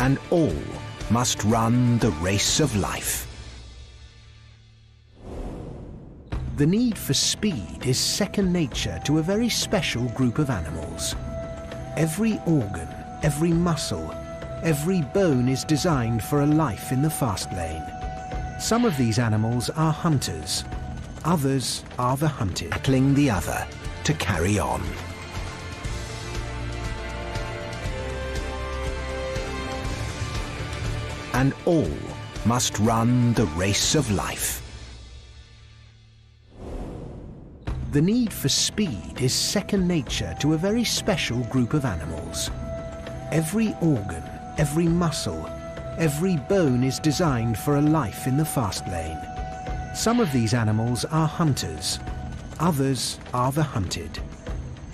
and all must run the race of life. The need for speed is second nature to a very special group of animals. Every organ, every muscle, every bone is designed for a life in the fast lane. Some of these animals are hunters, others are the hunted, battling the other to carry on. And all must run the race of life. The need for speed is second nature to a very special group of animals. Every organ, every muscle, every bone is designed for a life in the fast lane. Some of these animals are hunters, others are the hunted.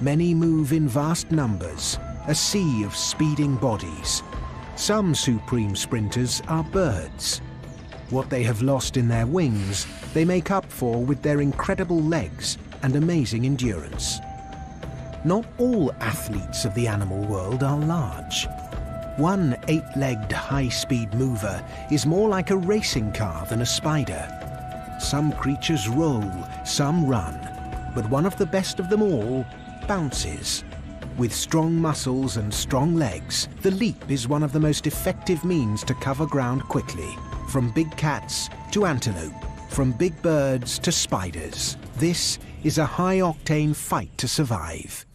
Many move in vast numbers, a sea of speeding bodies. Some supreme sprinters are birds. What they have lost in their wings, they make up for with their incredible legs and amazing endurance. Not all athletes of the animal world are large. One 8-legged high-speed mover is more like a racing car than a spider. Some creatures roll, some run, but one of the best of them all bounces. With strong muscles and strong legs, the leap is one of the most effective means to cover ground quickly, from big cats to antelope, from big birds to spiders. This is a high-octane fight to survive.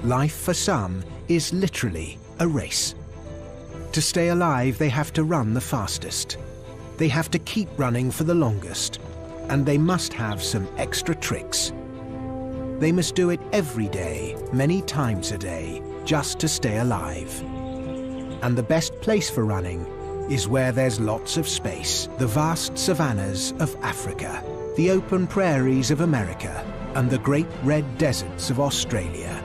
Life for some is literally a race. To stay alive, they have to run the fastest. They have to keep running for the longest, and they must have some extra tricks. They must do it every day, many times a day, just to stay alive. And the best place for running is where there's lots of space. The vast savannas of Africa, the open prairies of America, and the great red deserts of Australia.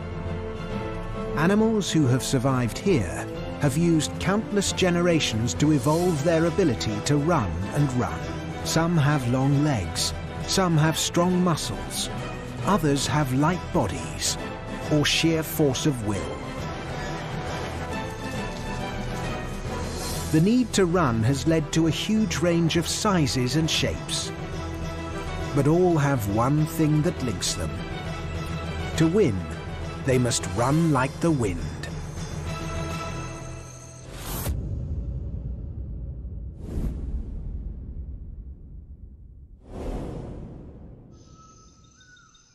Animals who have survived here have used countless generations to evolve their ability to run and run. Some have long legs, some have strong muscles, others have light bodies or sheer force of will. The need to run has led to a huge range of sizes and shapes, but all have one thing that links them. To win, they must run like the wind.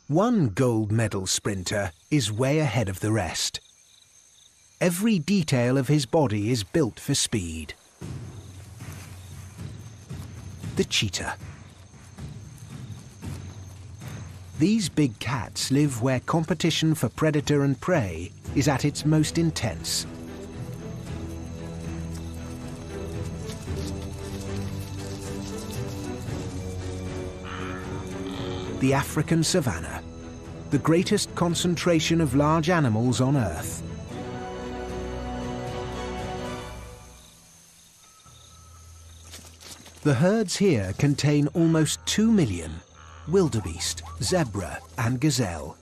One gold medal sprinter is way ahead of the rest. Every detail of his body is built for speed. The cheetah. These big cats live where competition for predator and prey is at its most intense. The African savanna, the greatest concentration of large animals on Earth. The herds here contain almost 2 million wildebeest, zebra and gazelle.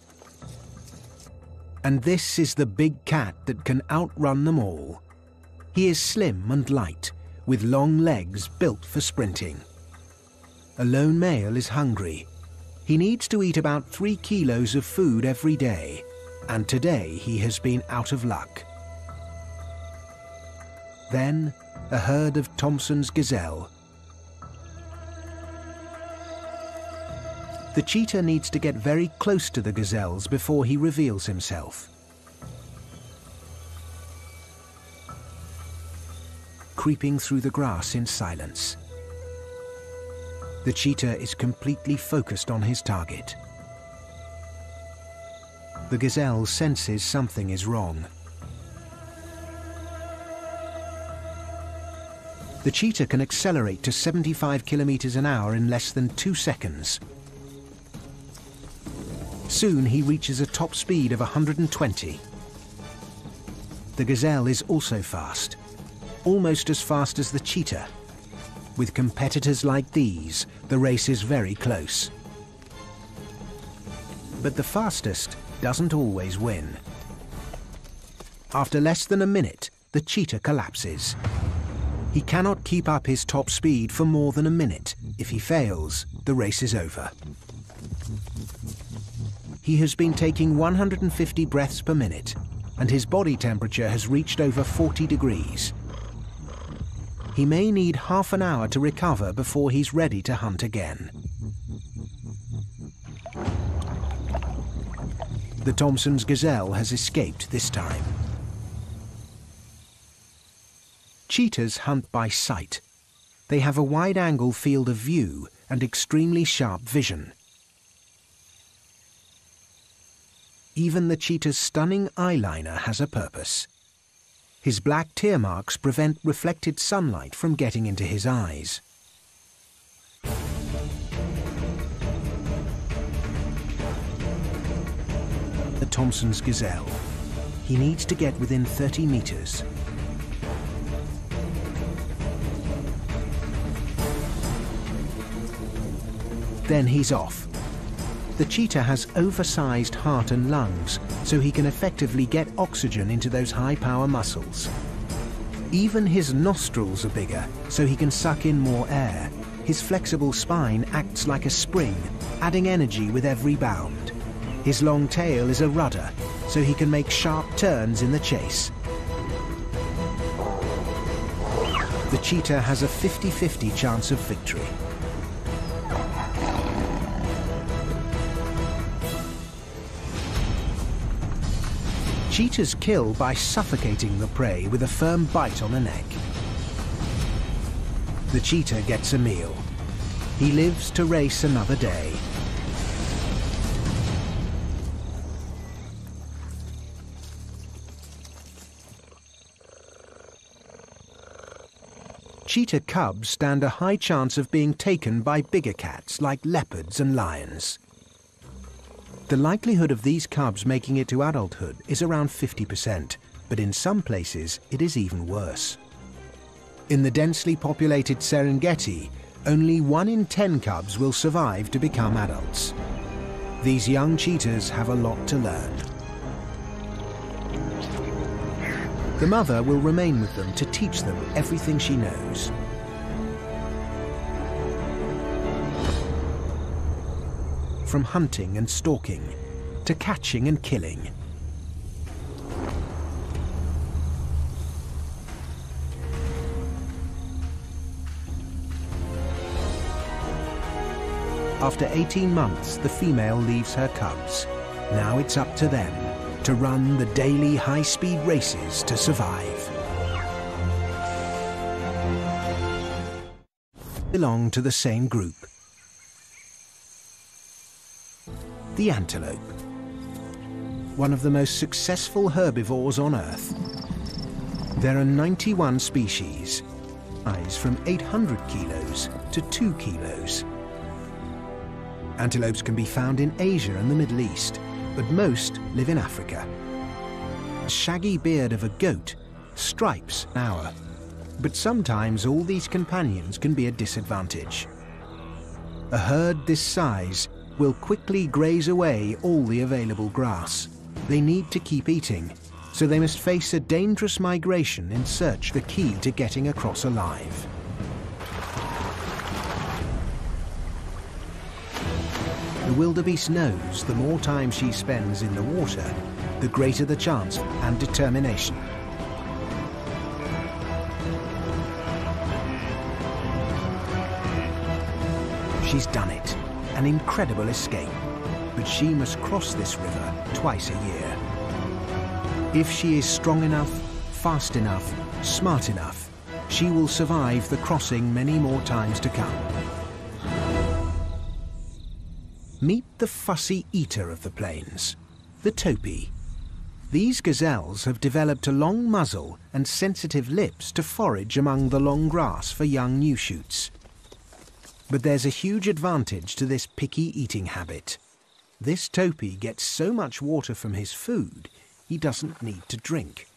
And this is the big cat that can outrun them all. He is slim and light, with long legs built for sprinting. A lone male is hungry. He needs to eat about 3 kilos of food every day, and today he has been out of luck. Then, a herd of Thompson's gazelle. The cheetah needs to get very close to the gazelles before he reveals himself. Creeping through the grass in silence. The cheetah is completely focused on his target. The gazelle senses something is wrong. The cheetah can accelerate to 75 kilometers an hour in less than 2 seconds. Soon he reaches a top speed of 120. The gazelle is also fast, almost as fast as the cheetah. With competitors like these, the race is very close. But the fastest doesn't always win. After less than a minute, the cheetah collapses. He cannot keep up his top speed for more than a minute. If he fails, the race is over. He has been taking 150 breaths per minute, and his body temperature has reached over 40 degrees. He may need half an hour to recover before he's ready to hunt again. The Thompson's gazelle has escaped this time. Cheetahs hunt by sight. They have a wide-angle field of view and extremely sharp vision. Even the cheetah's stunning eyeliner has a purpose. His black tear marks prevent reflected sunlight from getting into his eyes. The Thompson's gazelle. He needs to get within 30 meters. Then he's off. The cheetah has oversized heart and lungs, so he can effectively get oxygen into those high-power muscles. Even his nostrils are bigger, so he can suck in more air. His flexible spine acts like a spring, adding energy with every bound. His long tail is a rudder, so he can make sharp turns in the chase. The cheetah has a 50-50 chance of victory. Cheetahs kill by suffocating the prey with a firm bite on the neck. The cheetah gets a meal. He lives to race another day. Cheetah cubs stand a high chance of being taken by bigger cats like leopards and lions. The likelihood of these cubs making it to adulthood is around 50%, but in some places it is even worse. In the densely populated Serengeti, only 1 in 10 cubs will survive to become adults. These young cheetahs have a lot to learn. The mother will remain with them to teach them everything she knows. From hunting and stalking, to catching and killing. After 18 months, the female leaves her cubs. Now it's up to them to run the daily high-speed races to survive. Belong to the same group. The antelope. One of the most successful herbivores on Earth. There are 91 species, size from 800 kilos to 2 kilos. Antelopes can be found in Asia and the Middle East, but most live in Africa. The shaggy beard of a goat, stripes an hour, but sometimes all these companions can be a disadvantage. A herd this size will quickly graze away all the available grass. They need to keep eating, so they must face a dangerous migration in search of the key to getting across alive. The wildebeest knows the more time she spends in the water, the greater the chance and determination. She's done it. An incredible escape, but she must cross this river twice a year. If she is strong enough, fast enough, smart enough, she will survive the crossing many more times to come. Meet the fussy eater of the plains, the topee. These gazelles have developed a long muzzle and sensitive lips to forage among the long grass for young new shoots. But there's a huge advantage to this picky eating habit. This topee gets so much water from his food, he doesn't need to drink.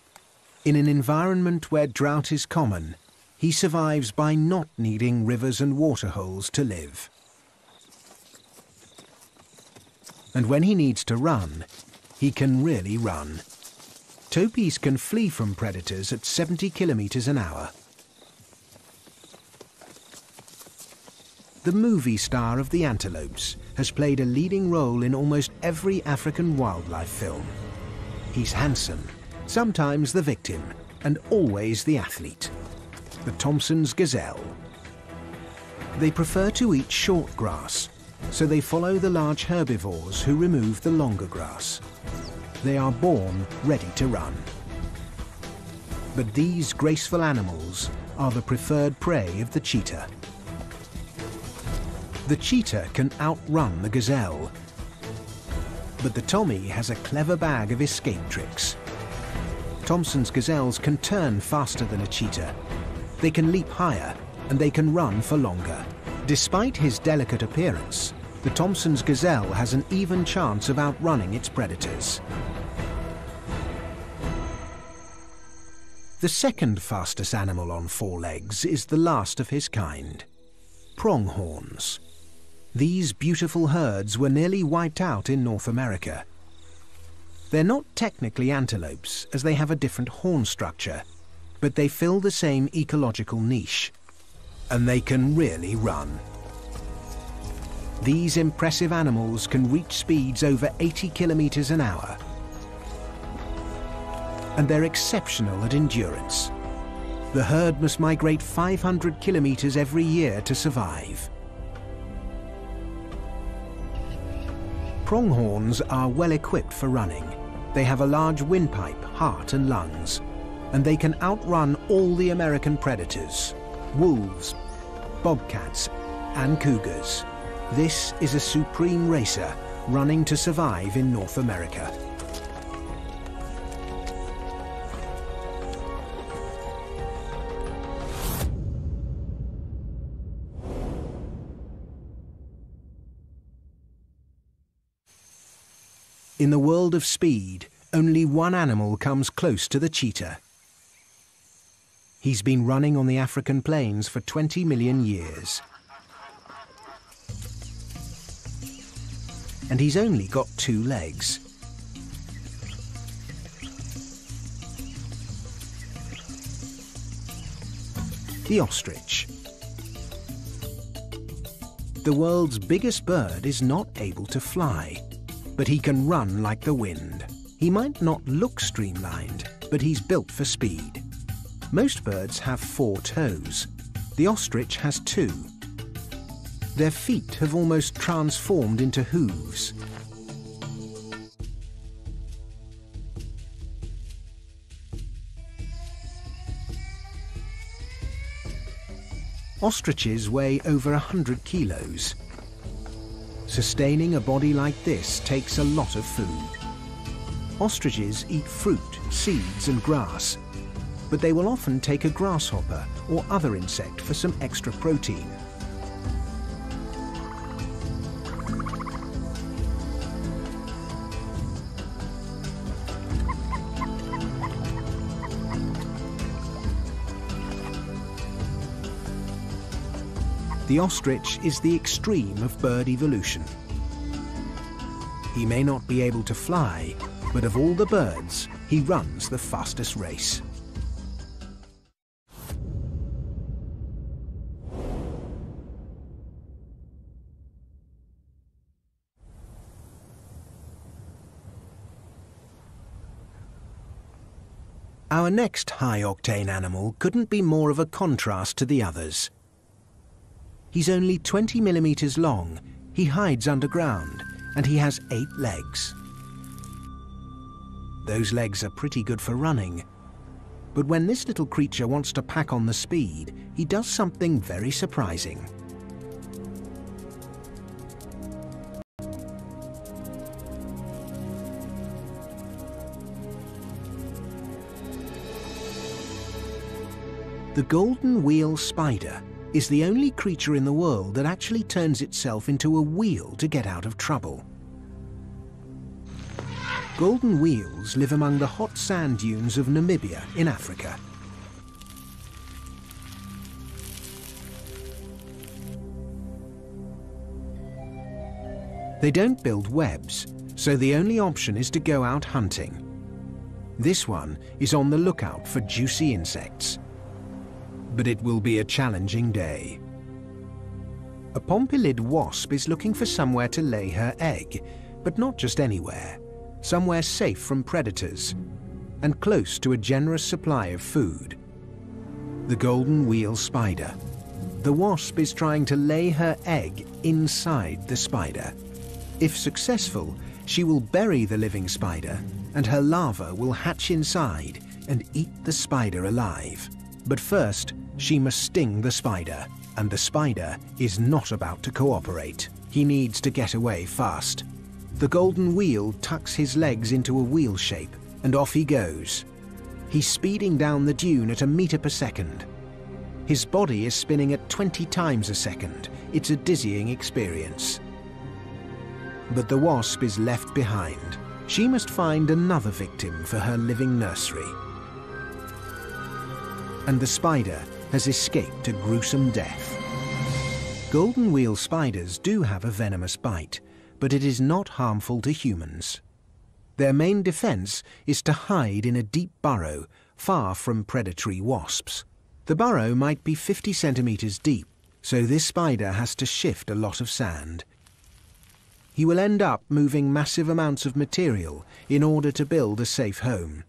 In an environment where drought is common, he survives by not needing rivers and waterholes to live. And when he needs to run, he can really run. Topis can flee from predators at 70 kilometers an hour. The movie star of the antelopes has played a leading role in almost every African wildlife film. He's handsome, sometimes the victim, and always the athlete. The Thomson's gazelle. They prefer to eat short grass, so they follow the large herbivores who remove the longer grass. They are born ready to run. But these graceful animals are the preferred prey of the cheetah. The cheetah can outrun the gazelle, but the Tommy has a clever bag of escape tricks. Thomson's gazelles can turn faster than a cheetah. They can leap higher, and they can run for longer. Despite his delicate appearance, the Thomson's gazelle has an even chance of outrunning its predators. The second fastest animal on four legs is the last of his kind, pronghorns. These beautiful herds were nearly wiped out in North America. They're not technically antelopes, as they have a different horn structure, but they fill the same ecological niche, and they can really run. These impressive animals can reach speeds over 80 kilometers an hour, and they're exceptional at endurance. The herd must migrate 500 kilometers every year to survive. Pronghorns are well equipped for running. They have a large windpipe, heart and lungs, and they can outrun all the American predators, wolves, bobcats and cougars. This is a supreme racer running to survive in North America. In the world of speed, only one animal comes close to the cheetah. He's been running on the African plains for 20 million years. And he's only got 2 legs. The ostrich. The world's biggest bird is not able to fly, but he can run like the wind. He might not look streamlined, but he's built for speed. Most birds have 4 toes. The ostrich has 2. Their feet have almost transformed into hooves. Ostriches weigh over 100 kilos. Sustaining a body like this takes a lot of food. Ostriches eat fruit, seeds and grass, but they will often take a grasshopper or other insect for some extra protein. The ostrich is the extreme of bird evolution. He may not be able to fly, but of all the birds, he runs the fastest race. Our next high-octane animal couldn't be more of a contrast to the others. He's only 20 millimeters long, he hides underground, and he has 8 legs. Those legs are pretty good for running, but when this little creature wants to pack on the speed, he does something very surprising. The golden wheel spider is the only creature in the world that actually turns itself into a wheel to get out of trouble. Golden wheels live among the hot sand dunes of Namibia in Africa. They don't build webs, so the only option is to go out hunting. This one is on the lookout for juicy insects. But it will be a challenging day. A pompilid wasp is looking for somewhere to lay her egg, but not just anywhere. Somewhere safe from predators and close to a generous supply of food. The golden wheel spider. The wasp is trying to lay her egg inside the spider. If successful, she will bury the living spider, and her larva will hatch inside and eat the spider alive. But first, she must sting the spider, and the spider is not about to cooperate. He needs to get away fast. The golden wheel tucks his legs into a wheel shape, and off he goes. He's speeding down the dune at 1 meter per second. His body is spinning at 20 times a second. It's a dizzying experience. But the wasp is left behind. She must find another victim for her living nursery. And the spider has escaped a gruesome death. Golden wheel spiders do have a venomous bite, but it is not harmful to humans. Their main defense is to hide in a deep burrow, far from predatory wasps. The burrow might be 50 centimeters deep, so this spider has to shift a lot of sand. He will end up moving massive amounts of material in order to build a safe home.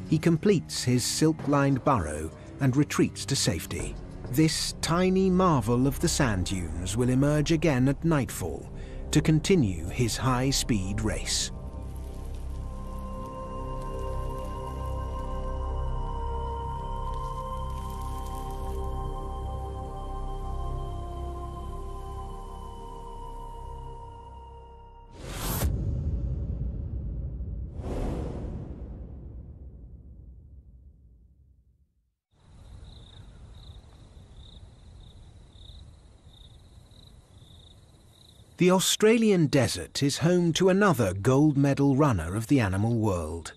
He completes his silk-lined burrow and retreats to safety. This tiny marvel of the sand dunes will emerge again at nightfall to continue his high-speed race. The Australian desert is home to another gold medal runner of the animal world.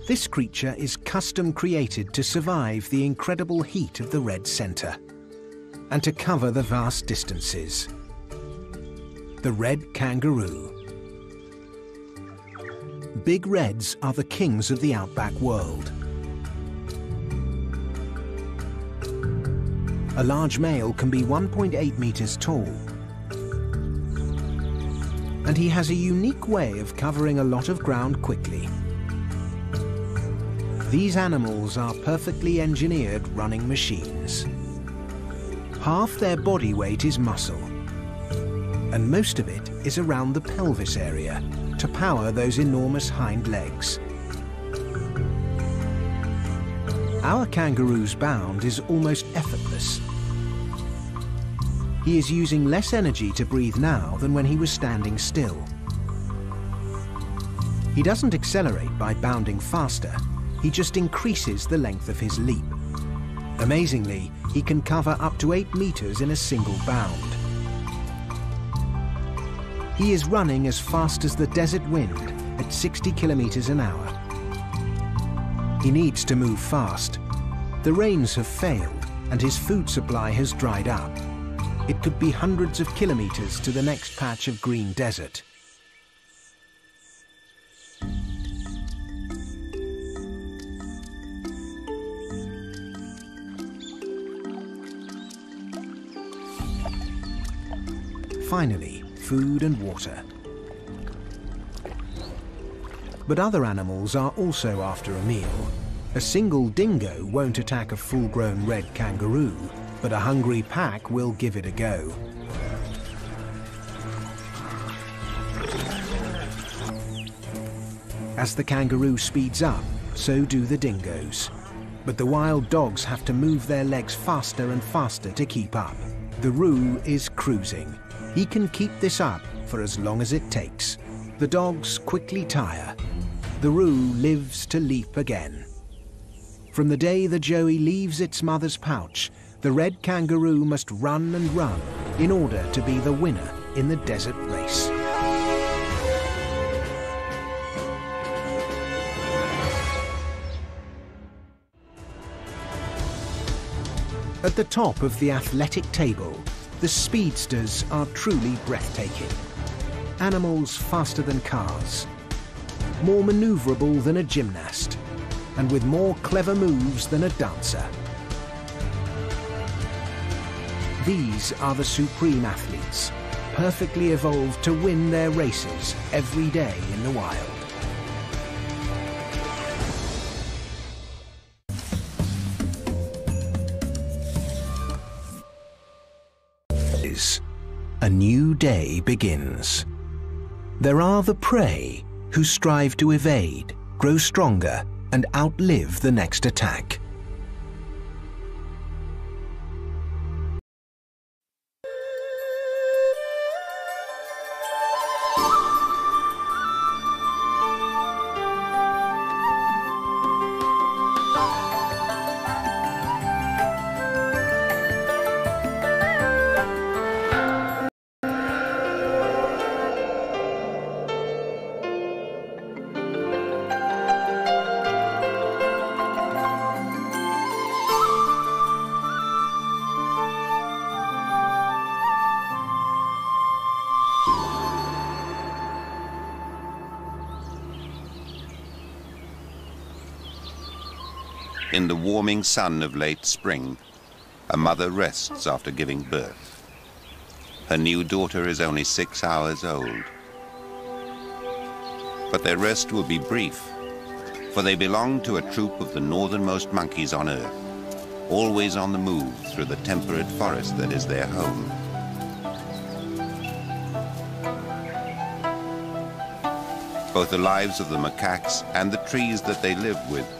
This creature is custom created to survive the incredible heat of the red centre and to cover the vast distances. The red kangaroo. Big reds are the kings of the outback world. A large male can be 1.8 meters tall. And he has a unique way of covering a lot of ground quickly. These animals are perfectly engineered running machines. Half their body weight is muscle, and most of it is around the pelvis area to power those enormous hind legs. Our kangaroo's bound is almost effortless. He is using less energy to breathe now than when he was standing still. He doesn't accelerate by bounding faster, he just increases the length of his leap. Amazingly, he can cover up to 8 meters in a single bound. He is running as fast as the desert wind at 60 kilometers an hour. He needs to move fast. The rains have failed and his food supply has dried up. It could be hundreds of kilometers to the next patch of green desert. Finally, food and water. But other animals are also after a meal. A single dingo won't attack a full-grown red kangaroo, but a hungry pack will give it a go. As the kangaroo speeds up, so do the dingoes. But the wild dogs have to move their legs faster and faster to keep up. The roo is cruising. He can keep this up for as long as it takes. The dogs quickly tire. The roo lives to leap again. From the day the joey leaves its mother's pouch, the red kangaroo must run and run in order to be the winner in the desert race. At the top of the athletic table, the speedsters are truly breathtaking. Animals faster than cars, more maneuverable than a gymnast, and with more clever moves than a dancer. These are the supreme athletes, perfectly evolved to win their races every day in the wild. A new day begins. There are the prey who strive to evade, grow stronger, and outlive the next attack. In the warming sun of late spring, a mother rests after giving birth. Her new daughter is only 6 hours old. But their rest will be brief, for they belong to a troop of the northernmost monkeys on Earth, always on the move through the temperate forest that is their home. Both the lives of the macaques and the trees that they live with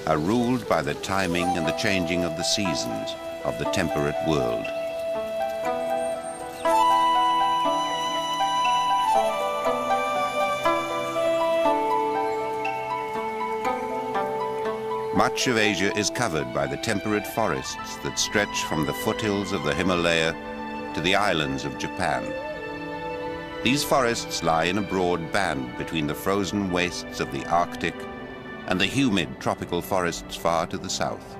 are ruled by the timing and the changing of the seasons of the temperate world. Much of Asia is covered by the temperate forests that stretch from the foothills of the Himalaya to the islands of Japan. These forests lie in a broad band between the frozen wastes of the Arctic and the humid tropical forests far to the south.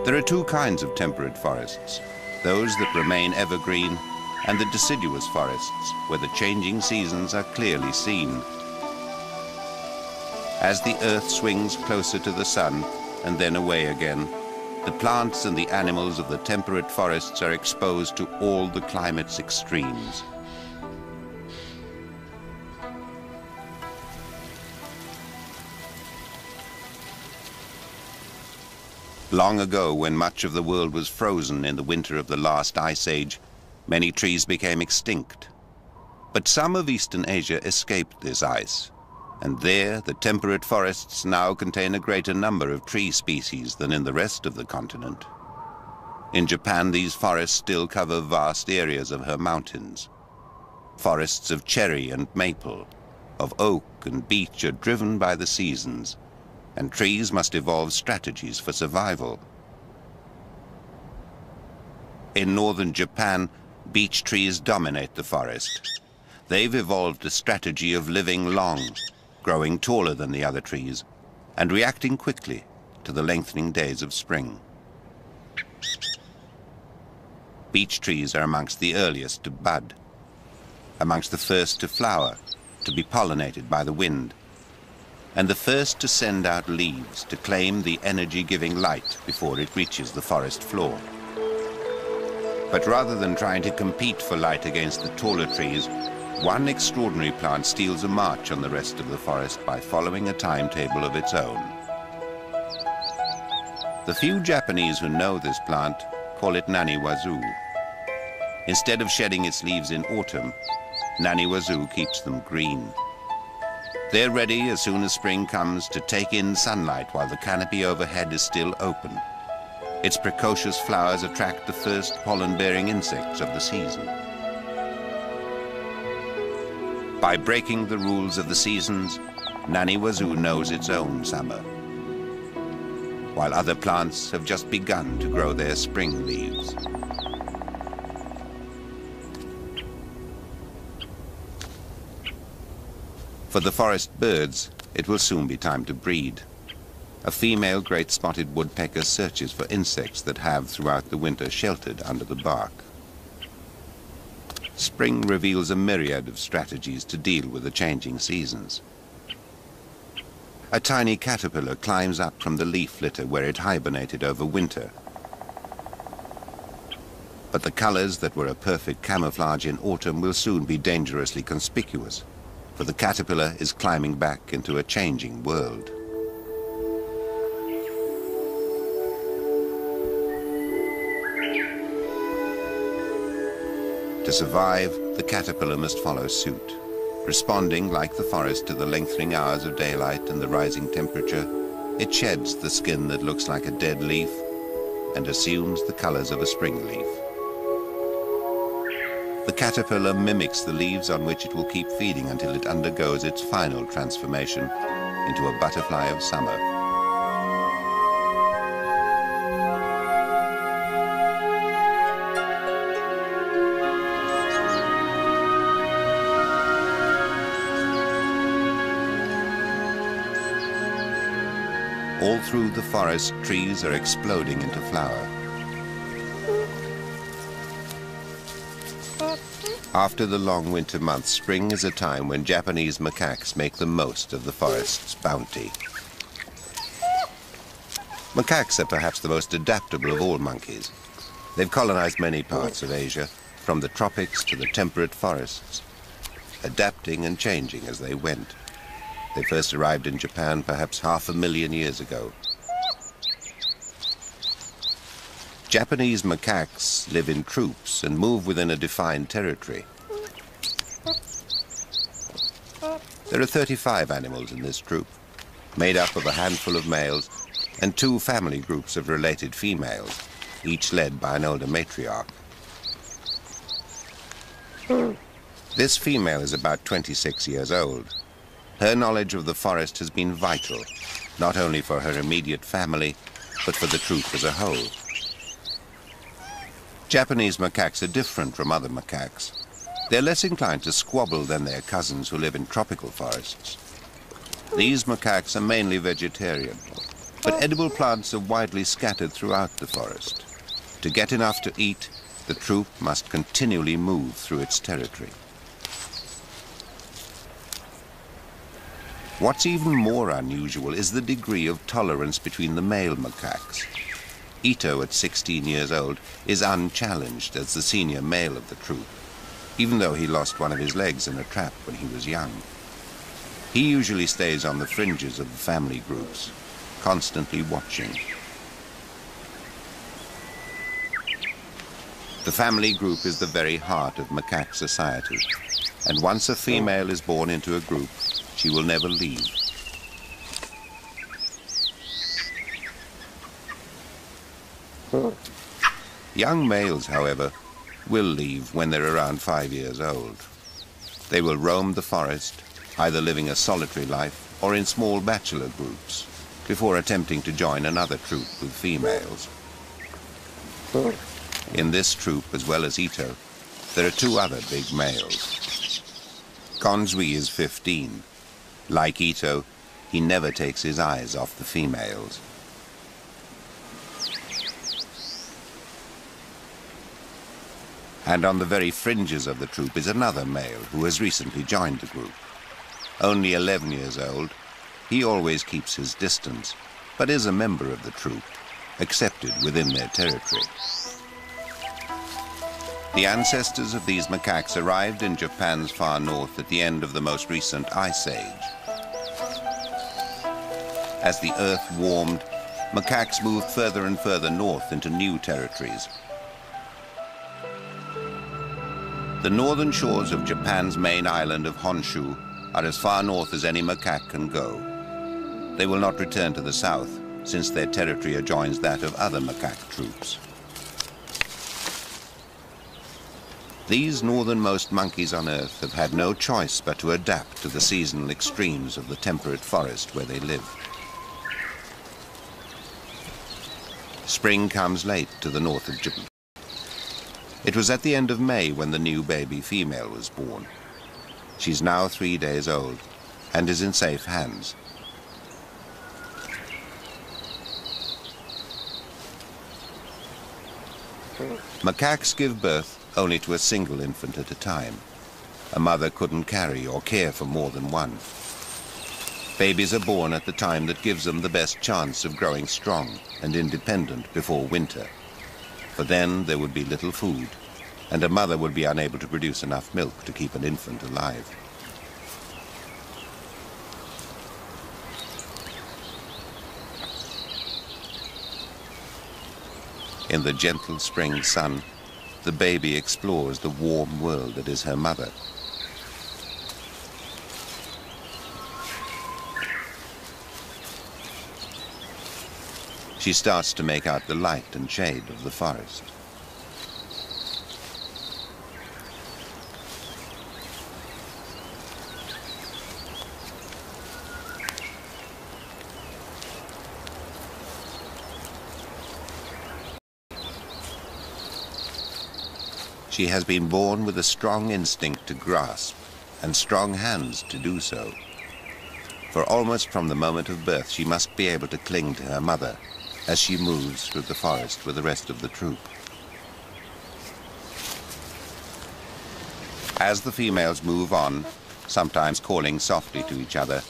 There are two kinds of temperate forests, those that remain evergreen and the deciduous forests, where the changing seasons are clearly seen. As the earth swings closer to the sun and then away again, the plants and the animals of the temperate forests are exposed to all the climate's extremes. Long ago, when much of the world was frozen in the winter of the last ice age, many trees became extinct. But some of Eastern Asia escaped this ice, and there the temperate forests now contain a greater number of tree species than in the rest of the continent. In Japan, these forests still cover vast areas of her mountains. Forests of cherry and maple, of oak and beech are driven by the seasons, and trees must evolve strategies for survival. In northern Japan, beech trees dominate the forest. They've evolved a strategy of living long, growing taller than the other trees, and reacting quickly to the lengthening days of spring. Beech trees are amongst the earliest to bud, amongst the first to flower, to be pollinated by the wind, and the first to send out leaves to claim the energy-giving light before it reaches the forest floor. But rather than trying to compete for light against the taller trees, one extraordinary plant steals a march on the rest of the forest by following a timetable of its own. The few Japanese who know this plant call it naniwazu. Instead of shedding its leaves in autumn, naniwazu keeps them green. They're ready as soon as spring comes to take in sunlight while the canopy overhead is still open. Its precocious flowers attract the first pollen-bearing insects of the season. By breaking the rules of the seasons, naniwazu knows its own summer, while other plants have just begun to grow their spring leaves. For the forest birds, it will soon be time to breed. A female great spotted woodpecker searches for insects that have throughout the winter sheltered under the bark. Spring reveals a myriad of strategies to deal with the changing seasons. A tiny caterpillar climbs up from the leaf litter where it hibernated over winter. But the colors that were a perfect camouflage in autumn will soon be dangerously conspicuous, for the caterpillar is climbing back into a changing world. To survive, the caterpillar must follow suit. Responding like the forest to the lengthening hours of daylight and the rising temperature, it sheds the skin that looks like a dead leaf and assumes the colors of a spring leaf. The caterpillar mimics the leaves on which it will keep feeding until it undergoes its final transformation into a butterfly of summer. All through the forest, trees are exploding into flower. After the long winter months, spring is a time when Japanese macaques make the most of the forest's bounty. Macaques are perhaps the most adaptable of all monkeys. They've colonized many parts of Asia, from the tropics to the temperate forests, adapting and changing as they went. They first arrived in Japan perhaps 500,000 years ago. Japanese macaques live in troops and move within a defined territory. There are 35 animals in this troop, made up of a handful of males and 2 family groups of related females, each led by an older matriarch. This female is about 26 years old. Her knowledge of the forest has been vital, not only for her immediate family, but for the troop as a whole. Japanese macaques are different from other macaques. They're less inclined to squabble than their cousins who live in tropical forests. These macaques are mainly vegetarian, but edible plants are widely scattered throughout the forest. To get enough to eat, the troop must continually move through its territory. What's even more unusual is the degree of tolerance between the male macaques. Ito, at 16 years old, is unchallenged as the senior male of the troop, even though he lost one of his legs in a trap when he was young. He usually stays on the fringes of the family groups, constantly watching. The family group is the very heart of macaque society, and once a female is born into a group, she will never leave. Young males, however, will leave when they're around 5 years old. They will roam the forest, either living a solitary life or in small bachelor groups, before attempting to join another troop with females. In this troop, as well as Ito, there are 2 other big males. Konzui is 15. Like Ito, he never takes his eyes off the females. And on the very fringes of the troop is another male who has recently joined the group. Only 11 years old, he always keeps his distance, but is a member of the troop, accepted within their territory. The ancestors of these macaques arrived in Japan's far north at the end of the most recent ice age. As the earth warmed, macaques moved further and further north into new territories. The northern shores of Japan's main island of Honshu are as far north as any macaque can go. They will not return to the south, since their territory adjoins that of other macaque troops. These northernmost monkeys on Earth have had no choice but to adapt to the seasonal extremes of the temperate forest where they live. Spring comes late to the north of Japan. It was at the end of May when the new baby female was born. She's now 3 days old and is in safe hands. Macaques give birth only to a single infant at a time. A mother couldn't carry or care for more than one. Babies are born at the time that gives them the best chance of growing strong and independent before winter. For then there would be little food, and a mother would be unable to produce enough milk to keep an infant alive. In the gentle spring sun, the baby explores the warm world that is her mother. She starts to make out the light and shade of the forest. She has been born with a strong instinct to grasp and strong hands to do so. For almost from the moment of birth, she must be able to cling to her mother as she moves through the forest with the rest of the troop. As the females move on, sometimes calling softly to each other,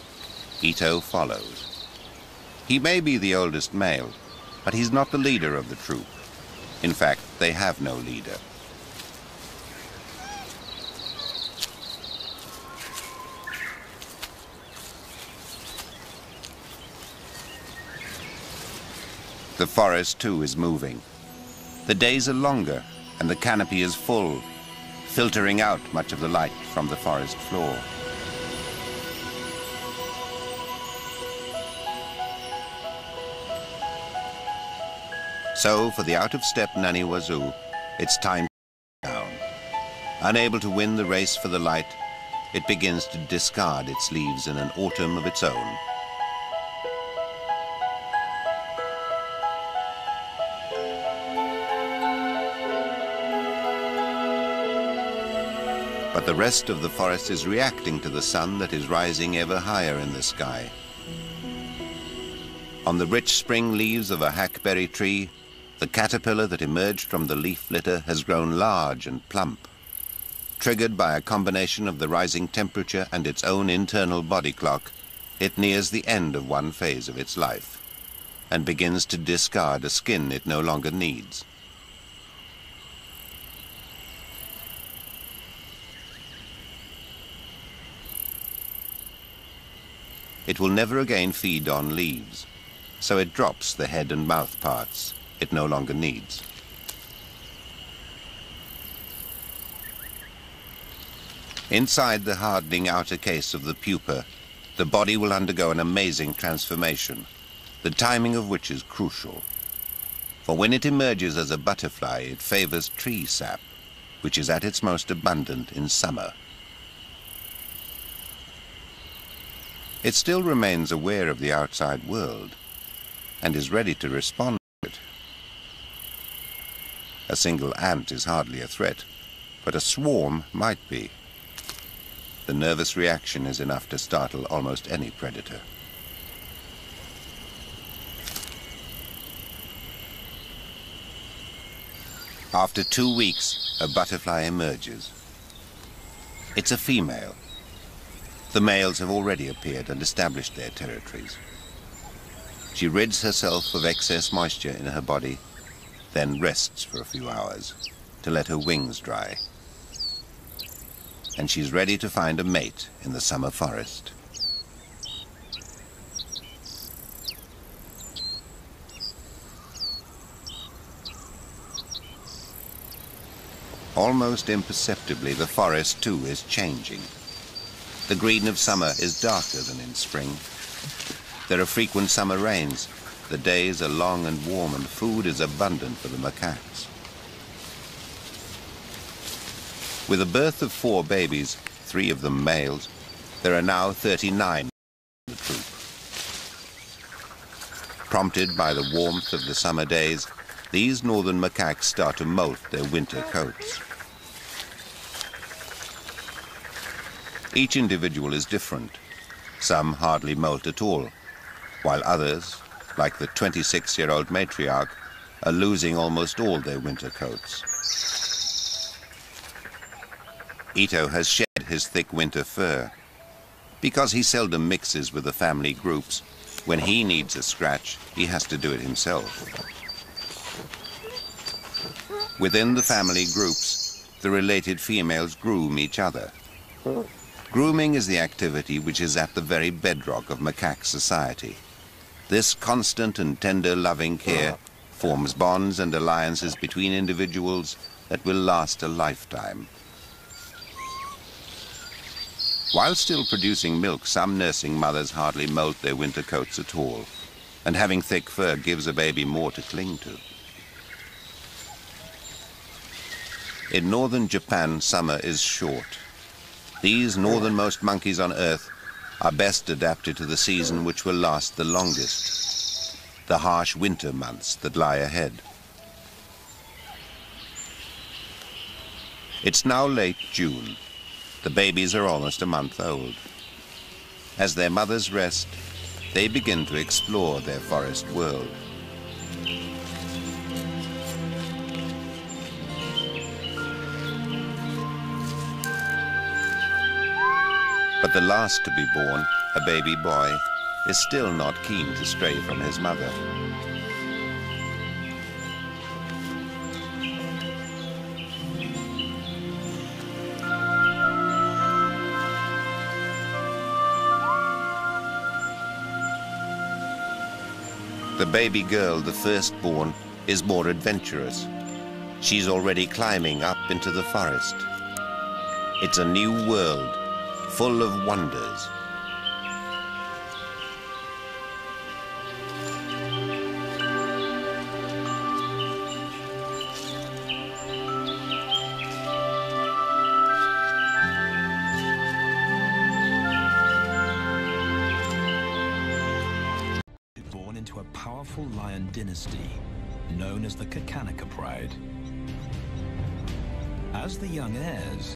Ito follows. He may be the oldest male, but he's not the leader of the troop. In fact, they have no leader. The forest, too, is moving. The days are longer, and the canopy is full, filtering out much of the light from the forest floor. So, for the out-of-step Nanny Wazoo, it's time to down. Unable to win the race for the light, it begins to discard its leaves in an autumn of its own. But the rest of the forest is reacting to the sun that is rising ever higher in the sky. On the rich spring leaves of a hackberry tree, the caterpillar that emerged from the leaf litter has grown large and plump. Triggered by a combination of the rising temperature and its own internal body clock, it nears the end of one phase of its life and begins to discard a skin it no longer needs. It will never again feed on leaves, so it drops the head and mouth parts it no longer needs. Inside the hardening outer case of the pupa, the body will undergo an amazing transformation, the timing of which is crucial. For when it emerges as a butterfly, it favors tree sap, which is at its most abundant in summer. It still remains aware of the outside world and is ready to respond to it. A single ant is hardly a threat, but a swarm might be. The nervous reaction is enough to startle almost any predator. After 2 weeks, a butterfly emerges. It's a female. The males have already appeared and established their territories. She rids herself of excess moisture in her body, then rests for a few hours to let her wings dry. And she's ready to find a mate in the summer forest. Almost imperceptibly, the forest too is changing. The green of summer is darker than in spring. There are frequent summer rains. The days are long and warm, and food is abundant for the macaques. With a birth of 4 babies, 3 of them males, there are now 39 in the troop. Prompted by the warmth of the summer days, these northern macaques start to molt their winter coats. Each individual is different. Some hardly molt at all, while others, like the 26-year-old matriarch, are losing almost all their winter coats. Ito has shed his thick winter fur. Because he seldom mixes with the family groups, when he needs a scratch, he has to do it himself. Within the family groups, the related females groom each other. Grooming is the activity which is at the very bedrock of macaque society. This constant and tender loving care forms bonds and alliances between individuals that will last a lifetime. While still producing milk, some nursing mothers hardly molt their winter coats at all, and having thick fur gives a baby more to cling to. In northern Japan, summer is short. These northernmost monkeys on Earth are best adapted to the season which will last the longest, the harsh winter months that lie ahead. It's now late June. The babies are almost a month old. As their mothers rest, they begin to explore their forest world. But the last to be born, a baby boy, is still not keen to stray from his mother. The baby girl, the firstborn, is more adventurous. She's already climbing up into the forest. It's a new world, full of wonders. Born into a powerful lion dynasty known as the Kakanaka Pride. As the young heirs,